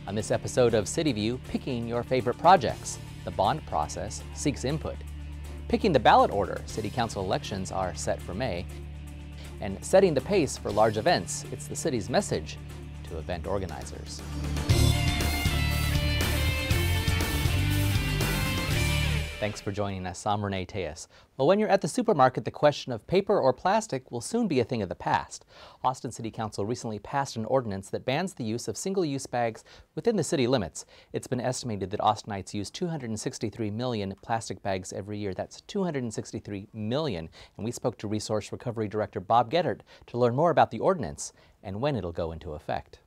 On this episode of CityView, picking your favorite projects. The bond process seeks input. Picking the ballot order. City Council elections are set for May. And setting the pace for large events. It's the city's message to event organizers. Thanks for joining us. I'm Renee Tejas. Well, when you're at the supermarket, the question of paper or plastic will soon be a thing of the past. Austin City Council recently passed an ordinance that bans the use of single-use bags within the city limits. It's been estimated that Austinites use 263 million plastic bags every year. That's 263 million. And we spoke to Resource Recovery Director Bob Geddert to learn more about the ordinance and when it'll go into effect.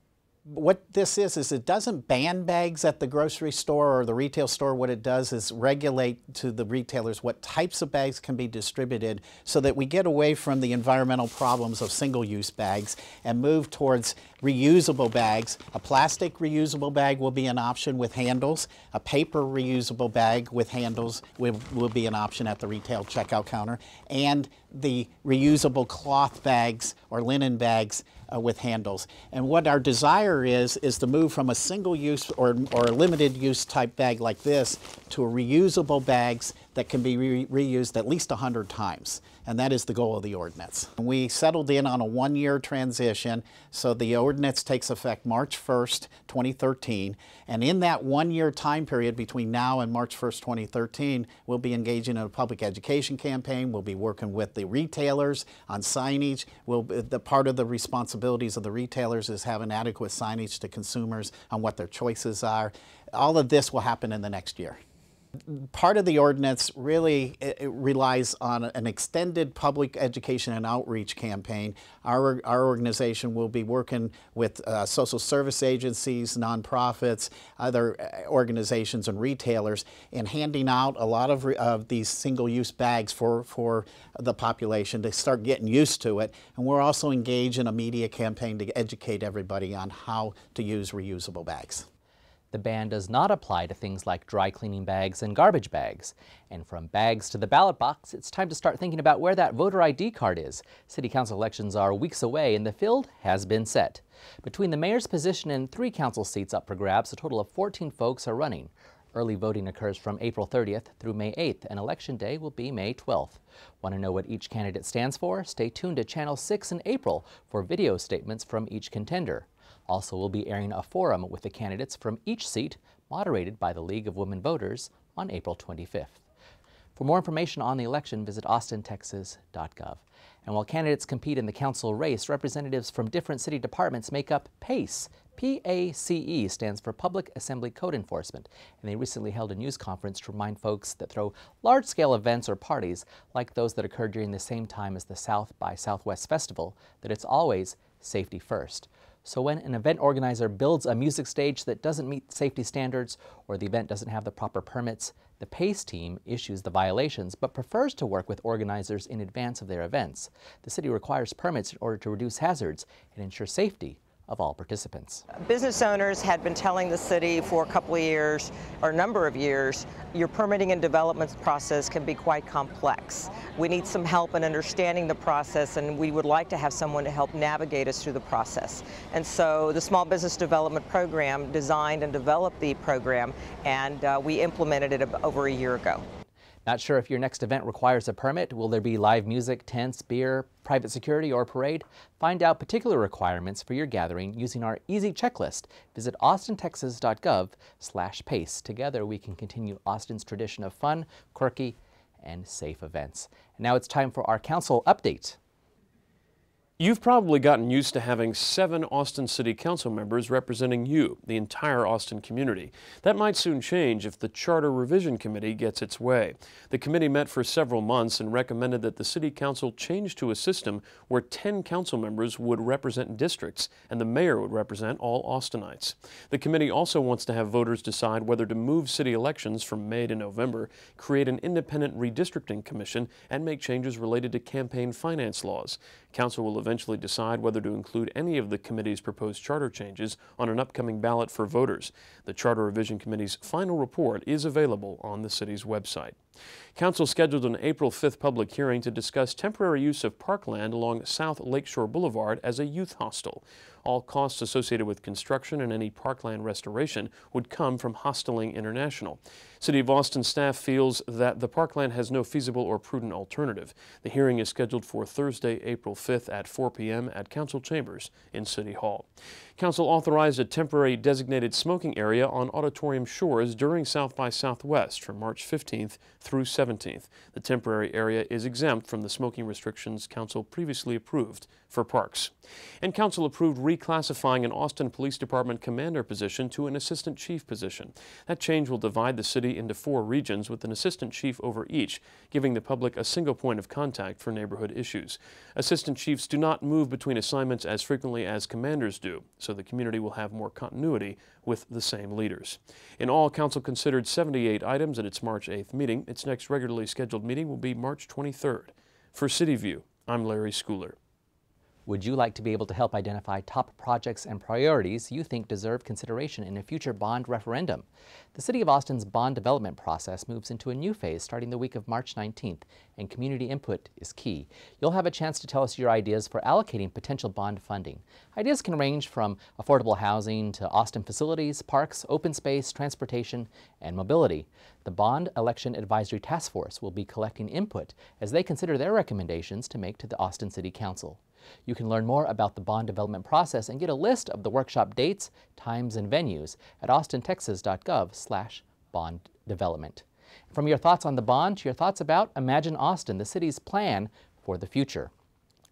What this is it doesn't ban bags at the grocery store or the retail store. What it does is regulate to the retailers what types of bags can be distributed so that we get away from the environmental problems of single-use bags and move towards reusable bags. A plastic reusable bag will be an option with handles. A paper reusable bag with handles will be an option at the retail checkout counter. And the reusable cloth bags or linen bags with handles. And what our desire is to move from a single-use or a limited-use type bag like this to a reusable bags that can be reused at least 100 times. And that is the goal of the ordinance. We settled in on a one-year transition, so the ordinance takes effect March 1st, 2013. And in that one-year time period between now and March 1st, 2013, we'll be engaging in a public education campaign. We'll be working with the retailers on signage. The part of the responsibilities of the retailers is having adequate signage to consumers on what their choices are. All of this will happen in the next year. Part of the ordinance really relies on an extended public education and outreach campaign. Our organization will be working with social service agencies, nonprofits, other organizations and retailers in handing out a lot of these single-use bags for the population to start getting used to it. And we're also engaged in a media campaign to educate everybody on how to use reusable bags. The ban does not apply to things like dry cleaning bags and garbage bags. And from bags to the ballot box, it's time to start thinking about where that voter ID card is. City Council elections are weeks away and the field has been set. Between the mayor's position and 3 council seats up for grabs, a total of 14 folks are running. Early voting occurs from April 30th through May 8th, and Election Day will be May 12th. Want to know what each candidate stands for? Stay tuned to Channel 6 in April for video statements from each contender. Also, we'll be airing a forum with the candidates from each seat, moderated by the League of Women Voters, on April 25th. For more information on the election, visit austintexas.gov. And while candidates compete in the council race, representatives from different city departments make up PACE. PACE stands for Public Assembly Code Enforcement, and they recently held a news conference to remind folks that throw large-scale events or parties like those that occur during the same time as the South by Southwest Festival that it's always safety first. So when an event organizer builds a music stage that doesn't meet safety standards or the event doesn't have the proper permits, the PACE team issues the violations but prefers to work with organizers in advance of their events. The city requires permits in order to reduce hazards and ensure safety of all participants. Business owners had been telling the city for a couple of years, or a number of years, your permitting and development process can be quite complex. We need some help in understanding the process, and we would like to have someone to help navigate us through the process. And so the Small Business Development Program designed and developed the program, and we implemented it over a year ago. Not sure if your next event requires a permit? Will there be live music, tents, beer, private security, or parade? Find out particular requirements for your gathering using our easy checklist. Visit austintexas.gov/PACE. Together we can continue Austin's tradition of fun, quirky, and safe events. And now it's time for our council update. You've probably gotten used to having 7 Austin City Council members representing you, the entire Austin community. That might soon change if the Charter Revision Committee gets its way. The committee met for several months and recommended that the City Council change to a system where 10 council members would represent districts and the mayor would represent all Austinites. The committee also wants to have voters decide whether to move city elections from May to November, create an independent redistricting commission, and make changes related to campaign finance laws. Council will eventually decide whether to include any of the committee's proposed charter changes on an upcoming ballot for voters. The Charter Revision Committee's final report is available on the city's website. Council scheduled an April 5th public hearing to discuss temporary use of parkland along South Lakeshore Boulevard as a youth hostel. All costs associated with construction and any parkland restoration would come from Hosteling International. City of Austin staff feels that the parkland has no feasible or prudent alternative. The hearing is scheduled for Thursday, April 5th at 4 p.m. at Council Chambers in City Hall. Council authorized a temporary designated smoking area on Auditorium Shores during South by Southwest from March 15th through 17th. The temporary area is exempt from the smoking restrictions Council previously approved for parks. And Council approved reclassifying an Austin Police Department commander position to an assistant chief position. That change will divide the city into 4 regions with an assistant chief over each, giving the public a single point of contact for neighborhood issues. Assistant chiefs do not move between assignments as frequently as commanders do, so the community will have more continuity with the same leaders. In all, Council considered 78 items at its March 8th meeting. Its next regularly scheduled meeting will be March 23rd. For CityView, I'm Larry Schooler. Would you like to be able to help identify top projects and priorities you think deserve consideration in a future bond referendum? The City of Austin's bond development process moves into a new phase starting the week of March 19th, and community input is key. You'll have a chance to tell us your ideas for allocating potential bond funding. Ideas can range from affordable housing to Austin facilities, parks, open space, transportation, and mobility. The Bond Election Advisory Task Force will be collecting input as they consider their recommendations to make to the Austin City Council. You can learn more about the bond development process and get a list of the workshop dates, times, and venues at austintexas.gov/bonddevelopment. From your thoughts on the bond to your thoughts about Imagine Austin, the city's plan for the future.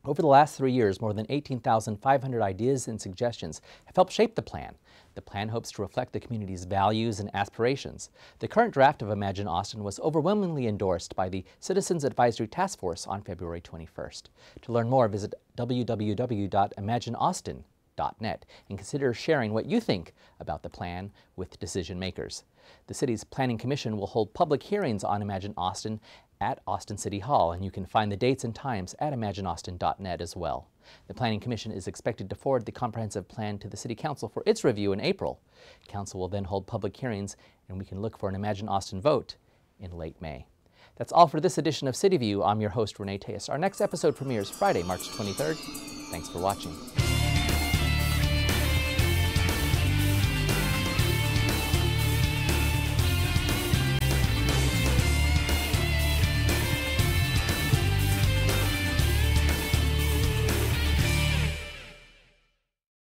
Over the last 3 years, more than 18,500 ideas and suggestions have helped shape the plan. The plan hopes to reflect the community's values and aspirations. The current draft of Imagine Austin was overwhelmingly endorsed by the Citizens Advisory Task Force on February 21st. To learn more, visit www.imagineaustin.net and consider sharing what you think about the plan with decision makers. The city's Planning Commission will hold public hearings on Imagine Austin at Austin City Hall, and you can find the dates and times at imagineaustin.net as well. The Planning Commission is expected to forward the comprehensive plan to the City Council for its review in April. Council will then hold public hearings, and we can look for an Imagine Austin vote in late May. That's all for this edition of CityView. I'm your host, Renee Tejas. Our next episode premieres Friday, March 23rd. Thanks for watching.